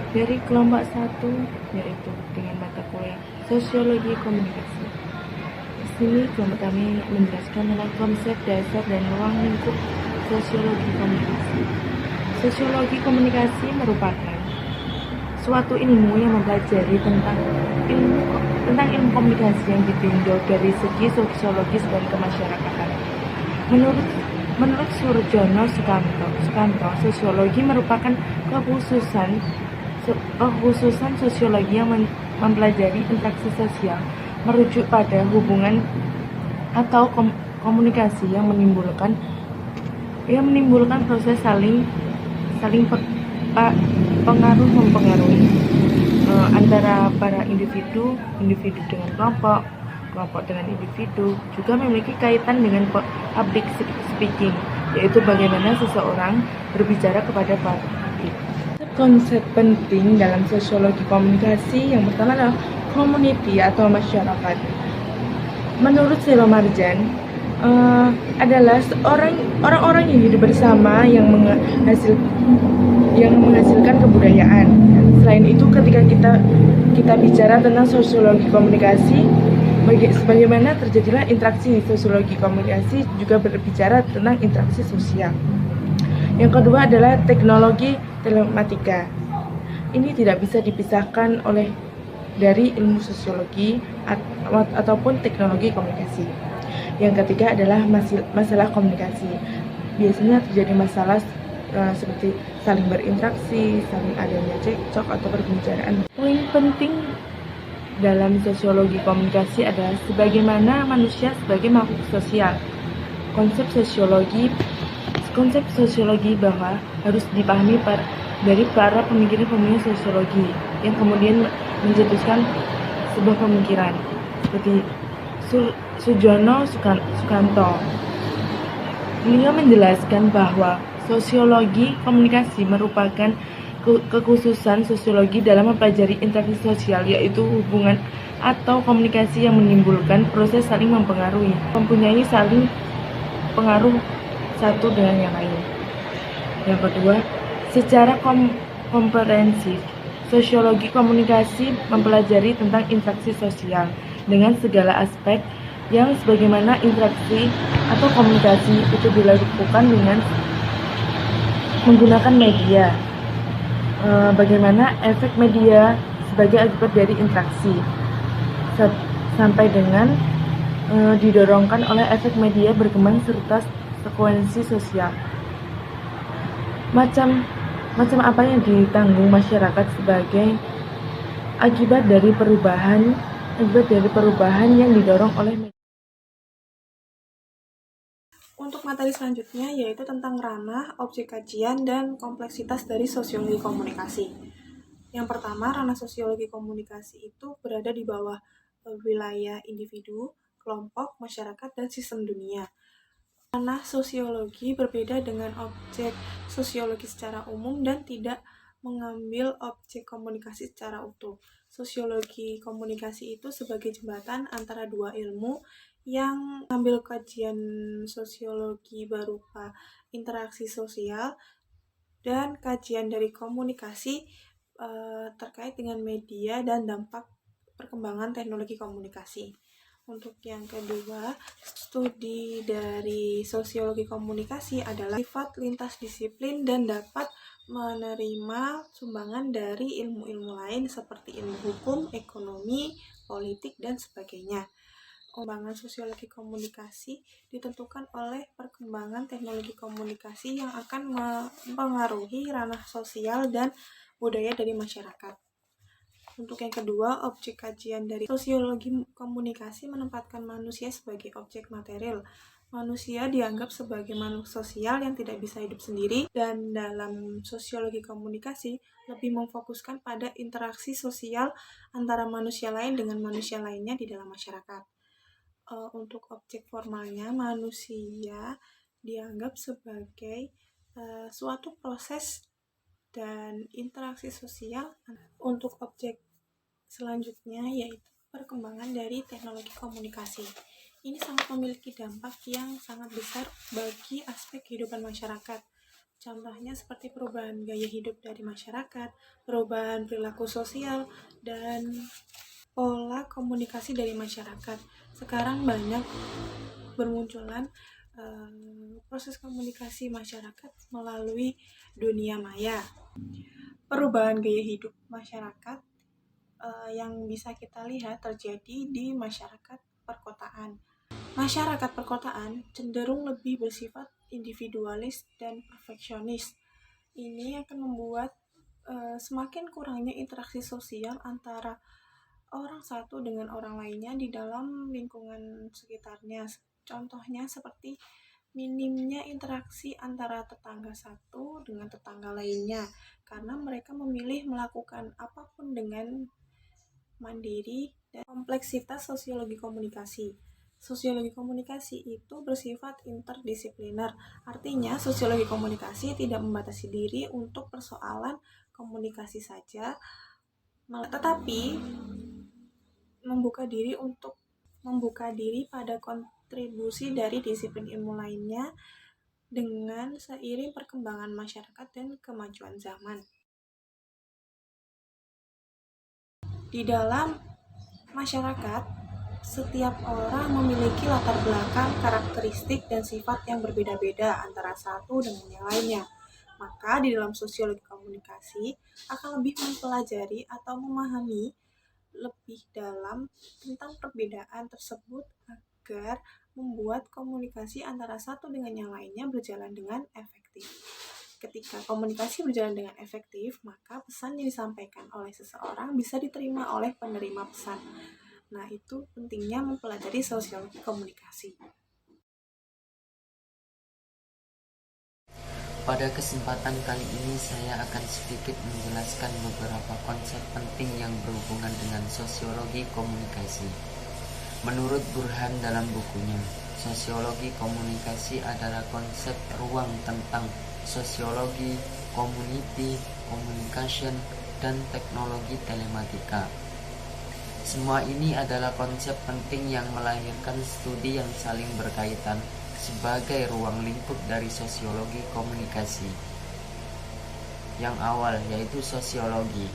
dari kelompok 1, yaitu dengan mata kuliah Sosiologi Komunikasi. Di sini kelompok kami menjelaskan tentang konsep dasar dan ruang lingkup sosiologi komunikasi. Sosiologi komunikasi merupakan suatu ilmu yang mempelajari tentang ilmu komunikasi yang ditinjau dari segi sosiologis dan kemasyarakatan. Menurut Menurut Surjono Sukanto, sosiologi merupakan kekhususan sosiologi yang mempelajari interaksi sosial, merujuk pada hubungan atau komunikasi yang menimbulkan proses saling pengaruh mempengaruhi antara para individu dengan kelompok dengan individu, juga memiliki kaitan dengan public speaking, yaitu bagaimana seseorang berbicara kepada publik. Konsep penting dalam sosiologi komunikasi yang pertama adalah community atau masyarakat. Menurut Selo Marjan, adalah orang-orang yang hidup bersama yang menghasilkan kebudayaan. Selain itu, ketika kita bicara tentang sosiologi komunikasi, bagaimana terjadilah interaksi. Sosiologi komunikasi juga berbicara tentang interaksi sosial. Yang kedua adalah teknologi telematika. Ini tidak bisa dipisahkan dari ilmu sosiologi ataupun teknologi komunikasi. Yang ketiga adalah masalah komunikasi. Biasanya terjadi masalah seperti saling berinteraksi, saling adanya cekcok atau perbincangan. Poin penting dalam sosiologi komunikasi adalah sebagaimana manusia sebagai makhluk sosial. Konsep sosiologi bahwa harus dipahami dari para pemikir-pemikir sosiologi yang kemudian mencetuskan sebuah pemikiran seperti Surjono Sukanto. Beliau menjelaskan bahwa sosiologi komunikasi merupakan kekhususan sosiologi dalam mempelajari interaksi sosial, yaitu hubungan atau komunikasi yang menimbulkan proses saling mempengaruhi, mempunyai saling pengaruh satu dengan yang lain. Yang kedua, secara komprehensif, sosiologi komunikasi mempelajari tentang interaksi sosial dengan segala aspek yang sebagaimana interaksi atau komunikasi itu dilakukan dengan menggunakan media. Bagaimana efek media sebagai akibat dari interaksi sampai dengan didorongkan oleh efek media berkembang serta sekuensi sosial. Macam apa yang ditanggung masyarakat sebagai akibat dari perubahan yang didorong oleh media. Untuk materi selanjutnya yaitu tentang ranah, objek kajian, dan kompleksitas dari sosiologi komunikasi. Yang pertama, ranah sosiologi komunikasi itu berada di bawah wilayah individu, kelompok, masyarakat, dan sistem dunia. Ranah sosiologi berbeda dengan objek sosiologi secara umum dan tidak mengambil objek komunikasi secara utuh. Sosiologi komunikasi itu sebagai jembatan antara dua ilmu yang mengambil kajian sosiologi berupa interaksi sosial dan kajian dari komunikasi terkait dengan media dan dampak perkembangan teknologi komunikasi. Untuk yang kedua, studi dari sosiologi komunikasi adalah sifat lintas disiplin dan dapat menerima sumbangan dari ilmu-ilmu lain seperti ilmu hukum, ekonomi, politik, dan sebagainya. Pengembangan sosiologi komunikasi ditentukan oleh perkembangan teknologi komunikasi yang akan mempengaruhi ranah sosial dan budaya dari masyarakat. Untuk yang kedua, objek kajian dari sosiologi komunikasi menempatkan manusia sebagai objek material. Manusia dianggap sebagai makhluk sosial yang tidak bisa hidup sendiri, dan dalam sosiologi komunikasi lebih memfokuskan pada interaksi sosial antara manusia lain dengan manusia lainnya di dalam masyarakat. Untuk objek formalnya, manusia dianggap sebagai suatu proses dan interaksi sosial. Untuk objek selanjutnya yaitu perkembangan dari teknologi komunikasi. Ini sangat memiliki dampak yang sangat besar bagi aspek kehidupan masyarakat. Contohnya seperti perubahan gaya hidup dari masyarakat, perubahan perilaku sosial, dan pola komunikasi dari masyarakat. Sekarang banyak bermunculan proses komunikasi masyarakat melalui dunia maya. Perubahan gaya hidup masyarakat yang bisa kita lihat terjadi di masyarakat perkotaan. Masyarakat perkotaan cenderung lebih bersifat individualis dan perfeksionis. Ini akan membuat semakin kurangnya interaksi sosial antara orang satu dengan orang lainnya di dalam lingkungan sekitarnya. Contohnya seperti minimnya interaksi antara tetangga satu dengan tetangga lainnya, karena mereka memilih melakukan apapun dengan mandiri. Dan kompleksitas sosiologi komunikasi. Sosiologi komunikasi itu bersifat interdisipliner. Artinya, sosiologi komunikasi tidak membatasi diri untuk persoalan komunikasi saja, tetapi membuka diri pada kontribusi dari disiplin ilmu lainnya dengan seiring perkembangan masyarakat dan kemajuan zaman. Di dalam masyarakat, setiap orang memiliki latar belakang, karakteristik, dan sifat yang berbeda-beda antara satu dengan yang lainnya. Maka di dalam sosiologi komunikasi akan lebih mempelajari atau memahami lebih dalam tentang perbedaan tersebut agar membuat komunikasi antara satu dengan yang lainnya berjalan dengan efektif. Ketika komunikasi berjalan dengan efektif, maka pesan yang disampaikan oleh seseorang bisa diterima oleh penerima pesan. Nah, itu pentingnya mempelajari sosiologi komunikasi. Pada kesempatan kali ini saya akan sedikit menjelaskan beberapa konsep penting yang berhubungan dengan sosiologi komunikasi. Menurut Burhan dalam bukunya, sosiologi komunikasi adalah konsep ruang tentang sosiologi, community, communication, dan teknologi telematika. Semua ini adalah konsep penting yang melahirkan studi yang saling berkaitan sebagai ruang lingkup dari sosiologi komunikasi. Yang awal yaitu sosiologi.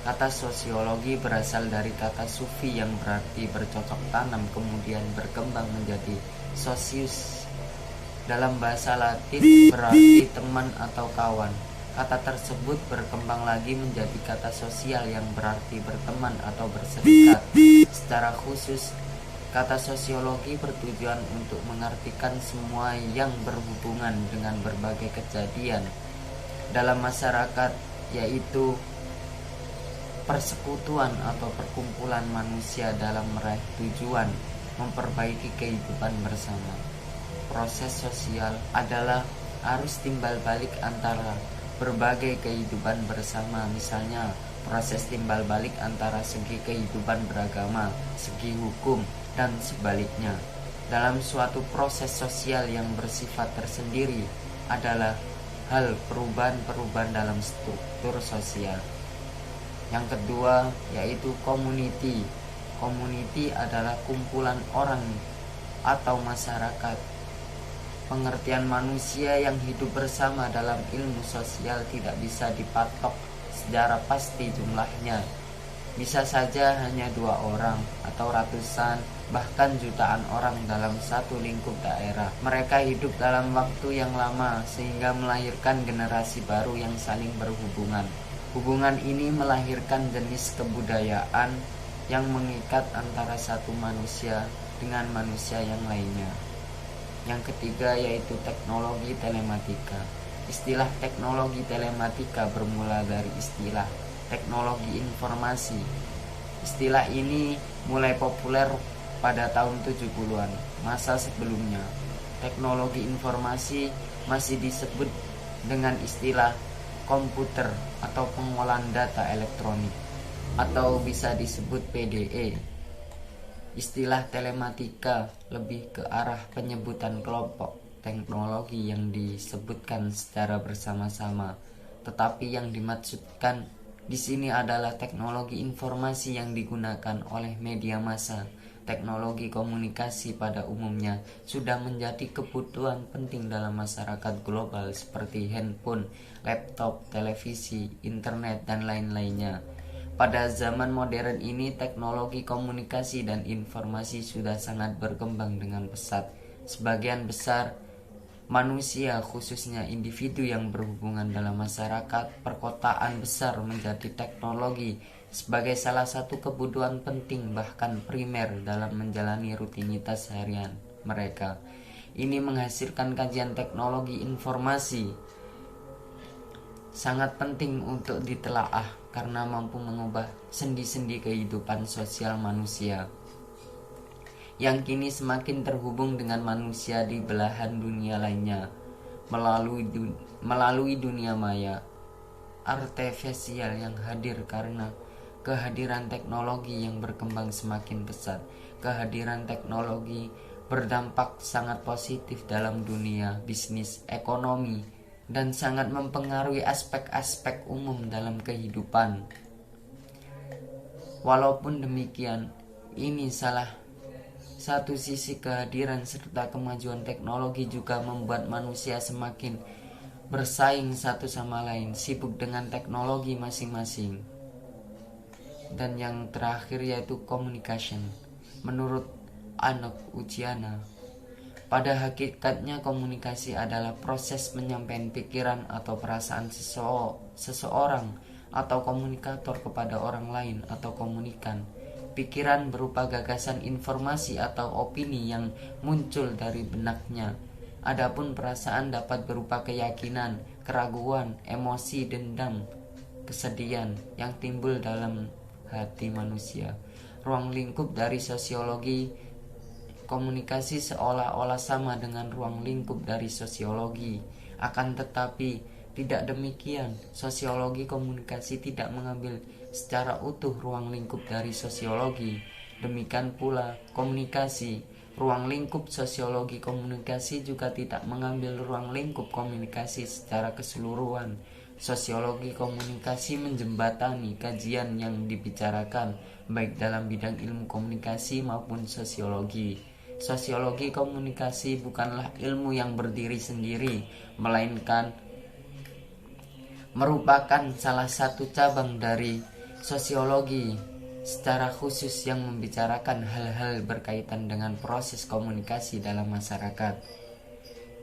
Kata sosiologi berasal dari kata sufi yang berarti bercocok tanam, kemudian berkembang menjadi socius. Dalam bahasa Latin berarti teman atau kawan. Kata tersebut berkembang lagi menjadi kata sosial yang berarti berteman atau berserikat. Secara khusus, kata sosiologi bertujuan untuk mengartikan semua yang berhubungan dengan berbagai kejadian dalam masyarakat, yaitu persekutuan atau perkumpulan manusia dalam meraih tujuan memperbaiki kehidupan bersama. Proses sosial adalah arus timbal balik antara berbagai kehidupan bersama, misalnya proses timbal balik antara segi kehidupan beragama, segi hukum, dan sebaliknya. Dalam suatu proses sosial yang bersifat tersendiri adalah hal perubahan-perubahan dalam struktur sosial. Yang kedua yaitu community. Community adalah kumpulan orang atau masyarakat. Pengertian manusia yang hidup bersama dalam ilmu sosial tidak bisa dipatok secara pasti jumlahnya. Bisa saja hanya 2 orang atau ratusan, bahkan jutaan orang dalam satu lingkup daerah. Mereka hidup dalam waktu yang lama sehingga melahirkan generasi baru yang saling berhubungan. Hubungan ini melahirkan jenis kebudayaan yang mengikat antara satu manusia dengan manusia yang lainnya. Yang ketiga yaitu teknologi telematika. Istilah teknologi telematika bermula dari istilah teknologi informasi. Istilah ini mulai populer pada tahun 70-an, masa sebelumnya. Teknologi informasi masih disebut dengan istilah komputer atau pengolahan data elektronik, atau bisa disebut PDE. Istilah telematika lebih ke arah penyebutan kelompok teknologi yang disebutkan secara bersama-sama, tetapi yang dimaksudkan di sini adalah teknologi informasi yang digunakan oleh media massa, teknologi komunikasi pada umumnya sudah menjadi kebutuhan penting dalam masyarakat global seperti handphone, laptop, televisi, internet, dan lain-lainnya. Pada zaman modern ini, teknologi komunikasi dan informasi sudah sangat berkembang dengan pesat. Sebagian besar manusia, khususnya individu yang berhubungan dalam masyarakat perkotaan besar, menjadi teknologi sebagai salah satu kebutuhan penting bahkan primer dalam menjalani rutinitas harian mereka. Ini menghasilkan kajian teknologi informasi sangat penting untuk ditelaah karena mampu mengubah sendi-sendi kehidupan sosial manusia yang kini semakin terhubung dengan manusia di belahan dunia lainnya melalui dunia maya artifisial yang hadir karena kehadiran teknologi yang berkembang semakin pesat. Kehadiran teknologi berdampak sangat positif dalam dunia bisnis, ekonomi, dan sangat mempengaruhi aspek-aspek umum dalam kehidupan. Walaupun demikian, ini salah satu sisi kehadiran serta kemajuan teknologi juga membuat manusia semakin bersaing satu sama lain, sibuk dengan teknologi masing-masing. Dan yang terakhir yaitu communication. Menurut Anok Ujiana, pada hakikatnya komunikasi adalah proses penyampaian pikiran atau perasaan seseorang atau komunikator kepada orang lain atau komunikan. Pikiran berupa gagasan, informasi atau opini yang muncul dari benaknya. Adapun perasaan dapat berupa keyakinan, keraguan, emosi, dendam, kesedihan yang timbul dalam hati manusia. Ruang lingkup dari sosiologi komunikasi seolah-olah sama dengan ruang lingkup dari sosiologi. Akan tetapi tidak demikian. Sosiologi komunikasi tidak mengambil secara utuh ruang lingkup dari sosiologi. Demikian pula komunikasi, ruang lingkup sosiologi komunikasi juga tidak mengambil ruang lingkup komunikasi secara keseluruhan. Sosiologi komunikasi menjembatani kajian yang dibicarakan baik dalam bidang ilmu komunikasi maupun sosiologi. Sosiologi komunikasi bukanlah ilmu yang berdiri sendiri, melainkan merupakan salah satu cabang dari sosiologi secara khusus yang membicarakan hal-hal berkaitan dengan proses komunikasi dalam masyarakat.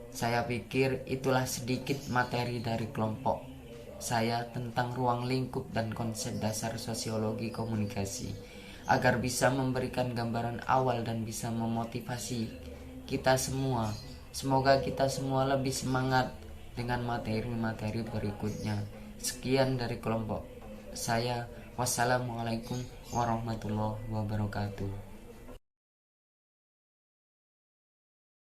Saya pikir itulah sedikit materi dari kelompok saya tentang ruang lingkup dan konsep dasar sosiologi komunikasi, agar bisa memberikan gambaran awal dan bisa memotivasi kita semua. Semoga kita semua lebih semangat dengan materi-materi berikutnya. Sekian dari kelompok saya. Wassalamualaikum warahmatullahi wabarakatuh.